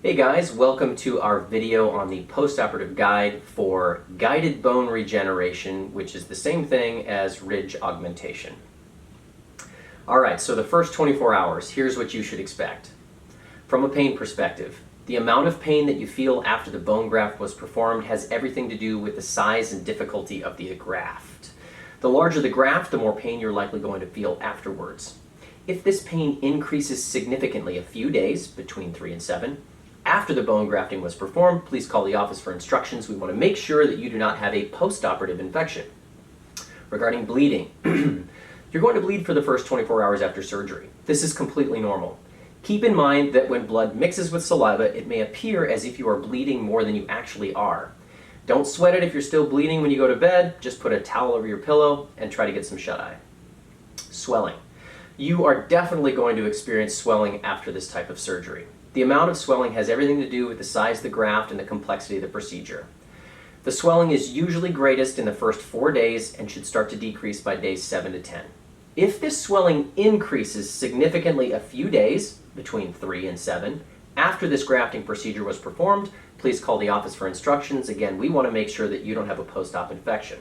Hey guys, welcome to our video on the post-operative guide for guided bone regeneration, which is the same thing as ridge augmentation. Alright, so the first 24 hours, here's what you should expect. From a pain perspective, the amount of pain that you feel after the bone graft was performed has everything to do with the size and difficulty of the graft. The larger the graft, the more pain you're likely going to feel afterwards. If this pain increases significantly a few days, between 3 and 7, after the bone grafting was performed, please call the office for instructions. We want to make sure that you do not have a post-operative infection. Regarding bleeding, you're going to bleed for the first 24 hours after surgery. This is completely normal. Keep in mind that when blood mixes with saliva, it may appear as if you are bleeding more than you actually are. Don't sweat it if you're still bleeding when you go to bed. Just put a towel over your pillow and try to get some shut-eye. Swelling. You are definitely going to experience swelling after this type of surgery. The amount of swelling has everything to do with the size of the graft and the complexity of the procedure. The swelling is usually greatest in the first 4 days and should start to decrease by days 7 to 10. If this swelling increases significantly a few days, between 3 and 7, after this grafting procedure was performed, please call the office for instructions. Again, we want to make sure that you don't have a post-op infection.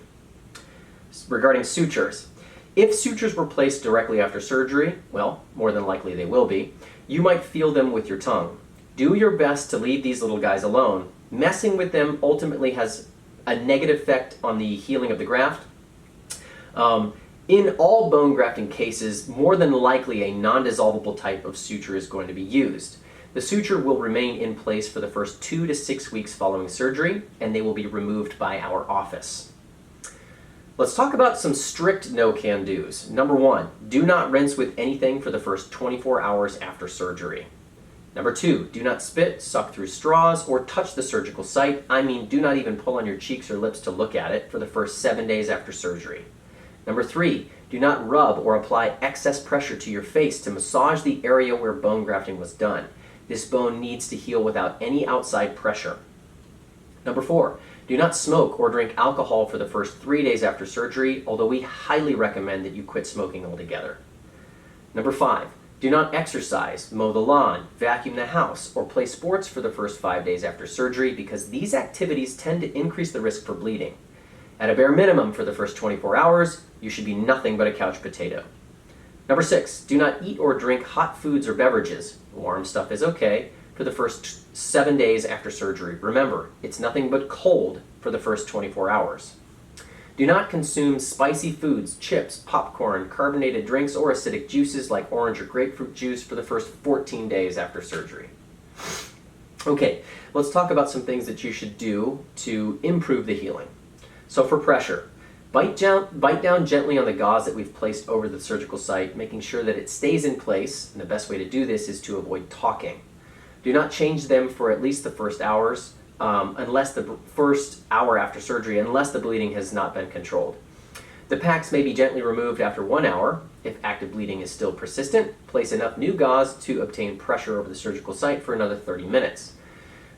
Regarding sutures, if sutures were placed directly after surgery, well, more than likely they will be, you might feel them with your tongue. Do your best to leave these little guys alone. Messing with them ultimately has a negative effect on the healing of the graft. In all bone grafting cases, more than likely a non-dissolvable type of suture is going to be used. The suture will remain in place for the first 2 to 6 weeks following surgery, and they will be removed by our office. Let's talk about some strict no-can-dos. Number 1, do not rinse with anything for the first 24 hours after surgery. Number 2, do not spit, suck through straws, or touch the surgical site. I mean, do not even pull on your cheeks or lips to look at it for the first 7 days after surgery. Number 3, do not rub or apply excess pressure to your face to massage the area where bone grafting was done. This bone needs to heal without any outside pressure. Number 4, do not smoke or drink alcohol for the first 3 days after surgery, although we highly recommend that you quit smoking altogether. Number 5, do not exercise, mow the lawn, vacuum the house, or play sports for the first 5 days after surgery because these activities tend to increase the risk for bleeding. At a bare minimum for the first 24 hours, you should be nothing but a couch potato. Number 6, do not eat or drink hot foods or beverages. Warm stuff is okay for the first 7 days after surgery. Remember, it's nothing but cold for the first 24 hours. Do not consume spicy foods, chips, popcorn, carbonated drinks, or acidic juices like orange or grapefruit juice for the first 14 days after surgery. Okay, let's talk about some things that you should do to improve the healing. So for pressure, bite down gently on the gauze that we've placed over the surgical site, making sure that it stays in place, and the best way to do this is to avoid talking. Do not change them for at least the first hours, unless the first hour after surgery, unless the bleeding has not been controlled. The packs may be gently removed after 1 hour. If active bleeding is still persistent, place enough new gauze to obtain pressure over the surgical site for another 30 minutes.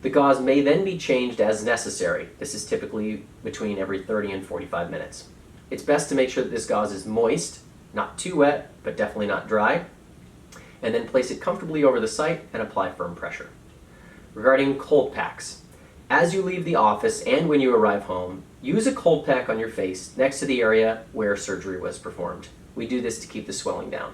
The gauze may then be changed as necessary. This is typically between every 30 and 45 minutes. It's best to make sure that this gauze is moist, not too wet, but definitely not dry, and then place it comfortably over the site and apply firm pressure. Regarding cold packs, as you leave the office and when you arrive home, use a cold pack on your face next to the area where surgery was performed. We do this to keep the swelling down.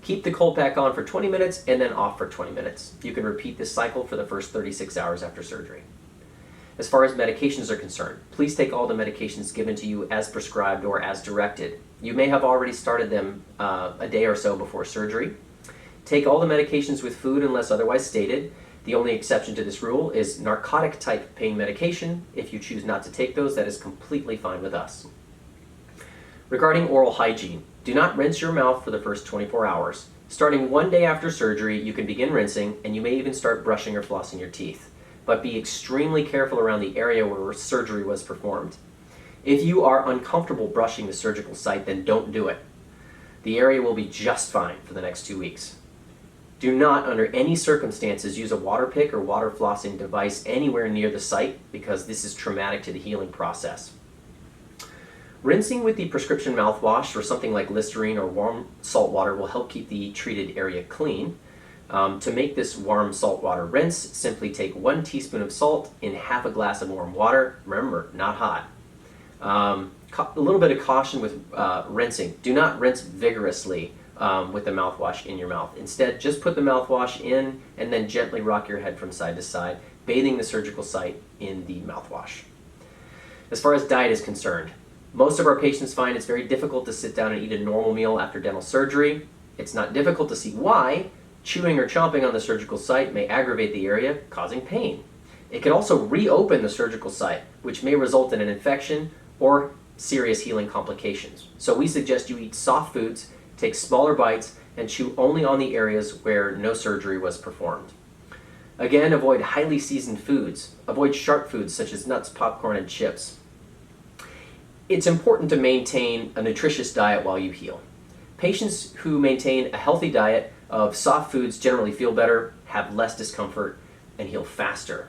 Keep the cold pack on for 20 minutes and then off for 20 minutes. You can repeat this cycle for the first 36 hours after surgery. As far as medications are concerned, please take all the medications given to you as prescribed or as directed. You may have already started them a day or so before surgery. Take all the medications with food unless otherwise stated. The only exception to this rule is narcotic type pain medication. If you choose not to take those, that is completely fine with us. Regarding oral hygiene, do not rinse your mouth for the first 24 hours. Starting 1 day after surgery, you can begin rinsing, and you may even start brushing or flossing your teeth. But be extremely careful around the area where surgery was performed. If you are uncomfortable brushing the surgical site, then don't do it. The area will be just fine for the next 2 weeks. Do not, under any circumstances, use a water pick or water flossing device anywhere near the site because this is traumatic to the healing process. Rinsing with the prescription mouthwash or something like Listerine or warm salt water will help keep the treated area clean. To make this warm saltwater rinse, simply take 1 teaspoon of salt in half a glass of warm water. Remember, not hot. A little bit of caution with rinsing. Do not rinse vigorously with the mouthwash in your mouth. Instead, just put the mouthwash in and then gently rock your head from side to side, bathing the surgical site in the mouthwash. As far as diet is concerned, most of our patients find it's very difficult to sit down and eat a normal meal after dental surgery. It's not difficult to see why. Chewing or chomping on the surgical site may aggravate the area, causing pain. It could also reopen the surgical site, which may result in an infection or serious healing complications. So we suggest you eat soft foods, take smaller bites, and chew only on the areas where no surgery was performed. Again, avoid highly seasoned foods. Avoid sharp foods such as nuts, popcorn, and chips. It's important to maintain a nutritious diet while you heal. Patients who maintain a healthy diet of soft foods generally feel better, have less discomfort, and heal faster.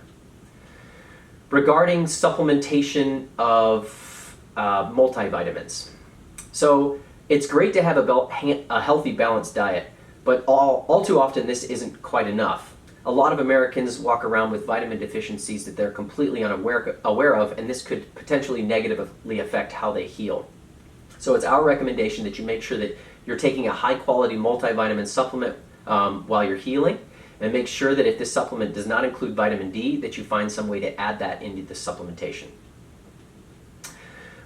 Regarding supplementation of multivitamins. So it's great to have a healthy, balanced diet, but all too often this isn't quite enough. A lot of Americans walk around with vitamin deficiencies that they're completely unaware of, and this could potentially negatively affect how they heal. So it's our recommendation that you make sure that you're taking a high-quality multivitamin supplement while you're healing, and make sure that if this supplement does not include vitamin D, that you find some way to add that into the supplementation.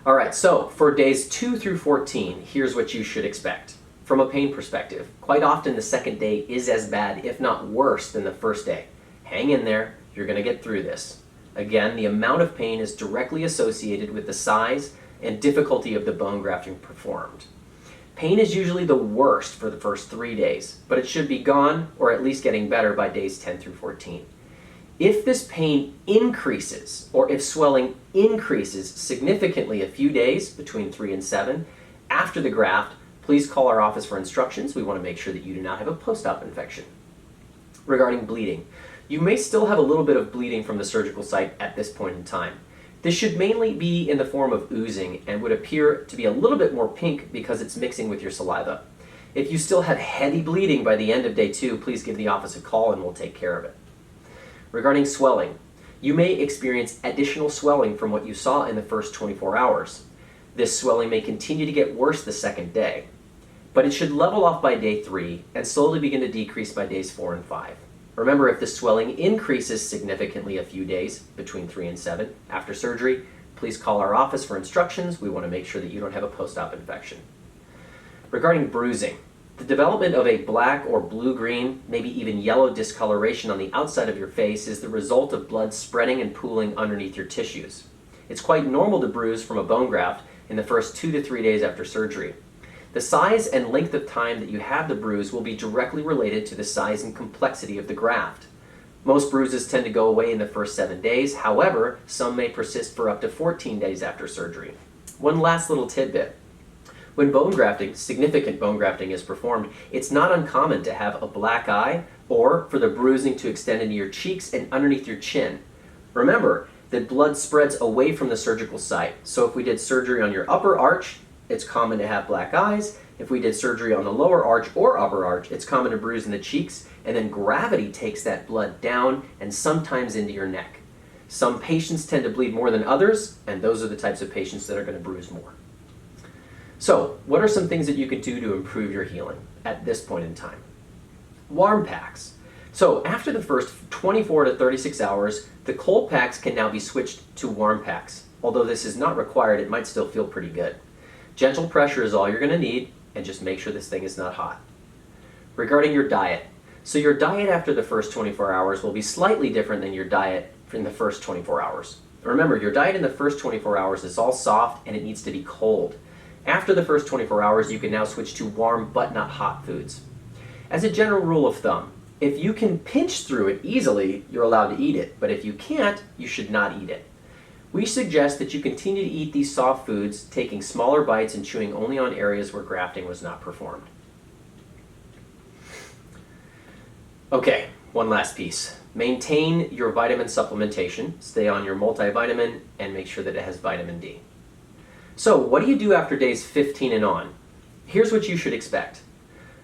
All right, so for days 2 through 14, here's what you should expect. From a pain perspective, quite often the second day is as bad, if not worse, than the first day. Hang in there, you're going to get through this. Again, the amount of pain is directly associated with the size and difficulty of the bone grafting performed. Pain is usually the worst for the first 3 days, but it should be gone or at least getting better by days 10 through 14. If this pain increases, or if swelling increases significantly a few days, between 3 and 7, after the graft, please call our office for instructions. We want to make sure that you do not have a post-op infection. Regarding bleeding, you may still have a little bit of bleeding from the surgical site at this point in time. This should mainly be in the form of oozing and would appear to be a little bit more pink because it's mixing with your saliva. If you still have heavy bleeding by the end of day 2, please give the office a call and we'll take care of it. Regarding swelling, you may experience additional swelling from what you saw in the first 24 hours. This swelling may continue to get worse the second day, but it should level off by day 3 and slowly begin to decrease by days 4 and 5. Remember, if the swelling increases significantly a few days, between 3 and 7, after surgery, please call our office for instructions. We want to make sure that you don't have a post-op infection. Regarding bruising, the development of a black or blue-green, maybe even yellow discoloration on the outside of your face is the result of blood spreading and pooling underneath your tissues. It's quite normal to bruise from a bone graft in the first 2 to 3 days after surgery. The size and length of time that you have the bruise will be directly related to the size and complexity of the graft. Most bruises tend to go away in the first 7 days. However, some may persist for up to 14 days after surgery. One last little tidbit. When bone grafting, significant bone grafting is performed, it's not uncommon to have a black eye or for the bruising to extend into your cheeks and underneath your chin. Remember that blood spreads away from the surgical site. So if we did surgery on your upper arch, it's common to have black eyes. If we did surgery on the lower arch or upper arch, it's common to bruise in the cheeks, and then gravity takes that blood down and sometimes into your neck. Some patients tend to bleed more than others, and those are the types of patients that are going to bruise more. So, what are some things that you can do to improve your healing at this point in time? Warm packs. So, after the first 24 to 36 hours, the cold packs can now be switched to warm packs. Although this is not required, it might still feel pretty good. Gentle pressure is all you're going to need, and just make sure this thing is not hot. Regarding your diet. So your diet after the first 24 hours will be slightly different than your diet in the first 24 hours. Remember, your diet in the first 24 hours is all soft and it needs to be cold. After the first 24 hours, you can now switch to warm but not hot foods. As a general rule of thumb, if you can pinch through it easily, you're allowed to eat it, but if you can't, you should not eat it. We suggest that you continue to eat these soft foods, taking smaller bites and chewing only on areas where grafting was not performed. Okay, one last piece. Maintain your vitamin supplementation. Stay on your multivitamin and make sure that it has vitamin D. So what do you do after days 15 and on? Here's what you should expect.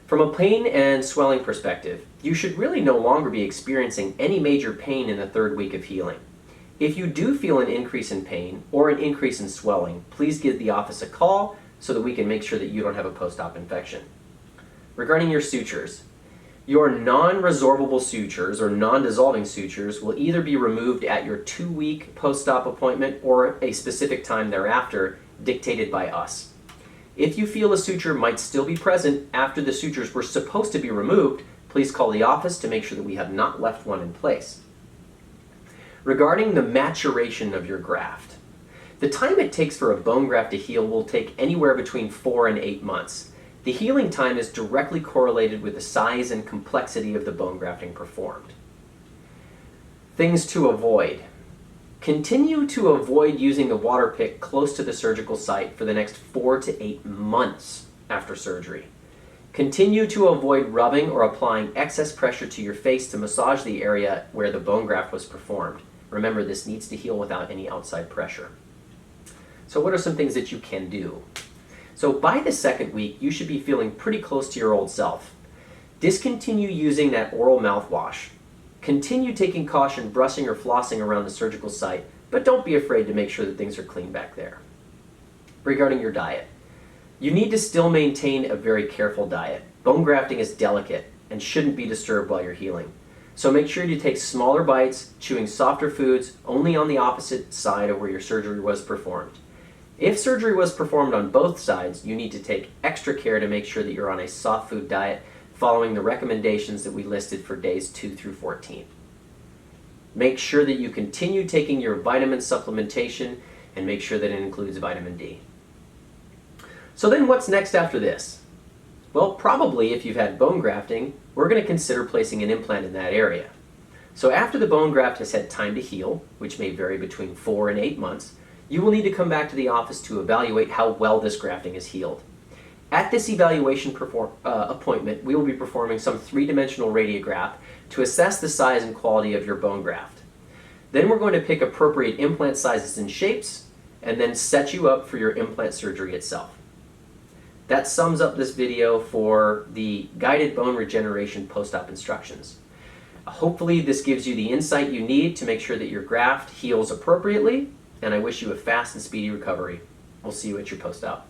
From a pain and swelling perspective, you should really no longer be experiencing any major pain in the third week of healing. If you do feel an increase in pain or an increase in swelling, please give the office a call so that we can make sure that you don't have a post-op infection. Regarding your sutures, your non-resorbable sutures or non-dissolving sutures will either be removed at your 2-week post-op appointment or a specific time thereafter, dictated by us. If you feel a suture might still be present after the sutures were supposed to be removed, please call the office to make sure that we have not left one in place. Regarding the maturation of your graft, the time it takes for a bone graft to heal will take anywhere between 4 and 8 months. The healing time is directly correlated with the size and complexity of the bone grafting performed. Things to avoid. Continue to avoid using the water pick close to the surgical site for the next 4 to 8 months after surgery. Continue to avoid rubbing or applying excess pressure to your face to massage the area where the bone graft was performed. Remember, this needs to heal without any outside pressure. So what are some things that you can do? So by the 2nd week, you should be feeling pretty close to your old self. Discontinue using that oral mouthwash. Continue taking caution brushing or flossing around the surgical site, but don't be afraid to make sure that things are clean back there. Regarding your diet, you need to still maintain a very careful diet. Bone grafting is delicate and shouldn't be disturbed while you're healing. So make sure you take smaller bites, chewing softer foods only on the opposite side of where your surgery was performed. If surgery was performed on both sides, you need to take extra care to make sure that you're on a soft food diet following the recommendations that we listed for days 2 through 14. Make sure that you continue taking your vitamin supplementation and make sure that it includes vitamin D. So then what's next after this? Well, probably if you've had bone grafting, we're going to consider placing an implant in that area. So after the bone graft has had time to heal, which may vary between 4 and 8 months, you will need to come back to the office to evaluate how well this grafting is healed. At this evaluation appointment, we will be performing some 3-dimensional radiograph to assess the size and quality of your bone graft. Then we're going to pick appropriate implant sizes and shapes, and then set you up for your implant surgery itself. That sums up this video for the guided bone regeneration post-op instructions. Hopefully this gives you the insight you need to make sure that your graft heals appropriately, and I wish you a fast and speedy recovery. We'll see you at your post-op.